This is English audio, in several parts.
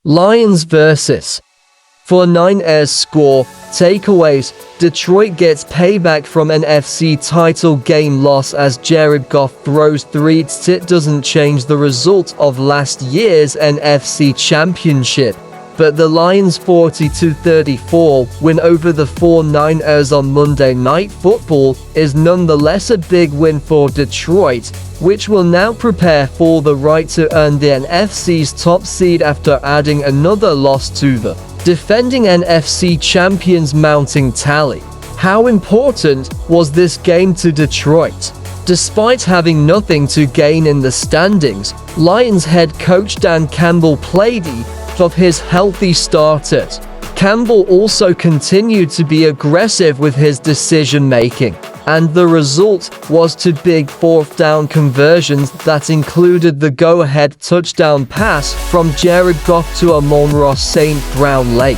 Lions vs. 49ers score, takeaways. Detroit gets payback from NFC title game loss as Jared Goff throws 3. It doesn't change the result of last year's NFC championship, but the Lions' 42-34 win over the 49ers on Monday Night Football is nonetheless a big win for Detroit, which will now prepare for the right to earn the NFC's top seed after adding another loss to the defending NFC champions mounting tally. How important was this game to Detroit? Despite having nothing to gain in the standings, Lions head coach Dan Campbell played of his healthy starters. Campbell also continued to be aggressive with his decision-making, and the result was 2 big fourth-down conversions that included the go-ahead touchdown pass from Jared Goff to Amon-Ra St. Brown late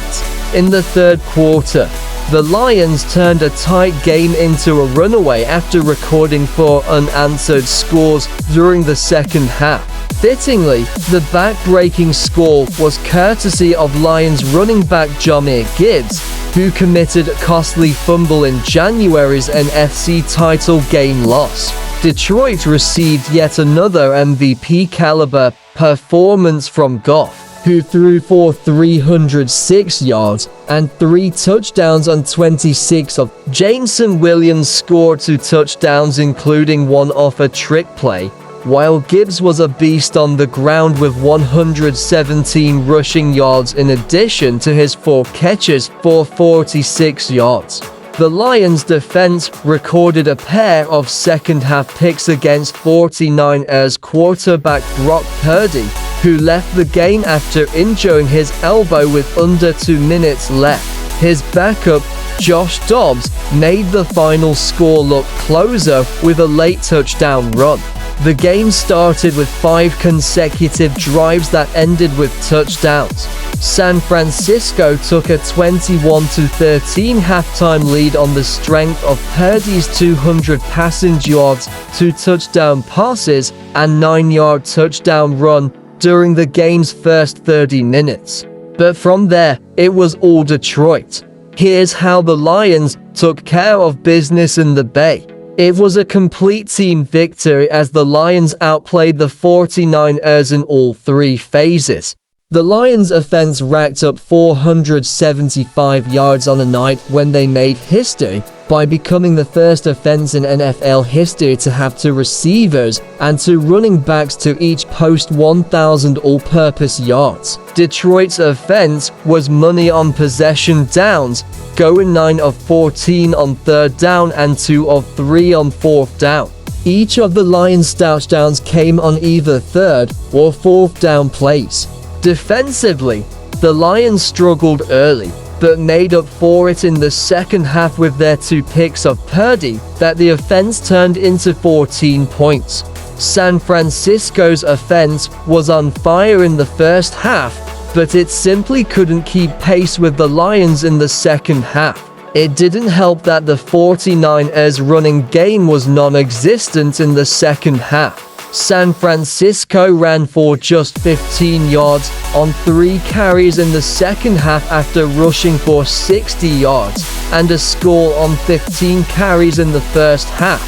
in the third quarter. The Lions turned a tight game into a runaway after recording 4 unanswered scores during the second half. Fittingly, the back-breaking score was courtesy of Lions running back Jahmyr Gibbs, who committed a costly fumble in January's NFC title game loss. Detroit received yet another MVP-caliber performance from Goff, who threw for 306 yards and 3 touchdowns on 26 of. Jameson Williams scored 2 touchdowns, including one off a trick play, while Gibbs was a beast on the ground with 117 rushing yards in addition to his 4 catches for 46 yards. The Lions' defense recorded a pair of second-half picks against 49ers quarterback Brock Purdy, who left the game after injuring his elbow with under 2 minutes left. His backup, Josh Dobbs, made the final score look closer with a late touchdown run. The game started with 5 consecutive drives that ended with touchdowns. San Francisco took a 21-13 halftime lead on the strength of Purdy's 200 passing yards, 2 touchdown passes, and 9-yard touchdown run during the game's first 30 minutes. But from there, it was all Detroit. Here's how the Lions took care of business in the Bay. It was a complete team victory as the Lions outplayed the 49ers in all 3 phases. The Lions' offense racked up 475 yards on a night when they made history by becoming the first offense in NFL history to have 2 receivers and 2 running backs to each post 1,000 all-purpose yards. Detroit's offense was money on possession downs, going 9 of 14 on 3rd down and 2 of 3 on 4th down. Each of the Lions' touchdowns came on either 3rd or 4th down plays. Defensively, the Lions struggled early, but made up for it in the second half with their 2 picks of Purdy that the offense turned into 14 points. San Francisco's offense was on fire in the first half, but it simply couldn't keep pace with the Lions in the second half. It didn't help that the 49ers' running game was non-existent in the second half. San Francisco ran for just 15 yards on 3 carries in the second half after rushing for 60 yards and a score on 15 carries in the first half.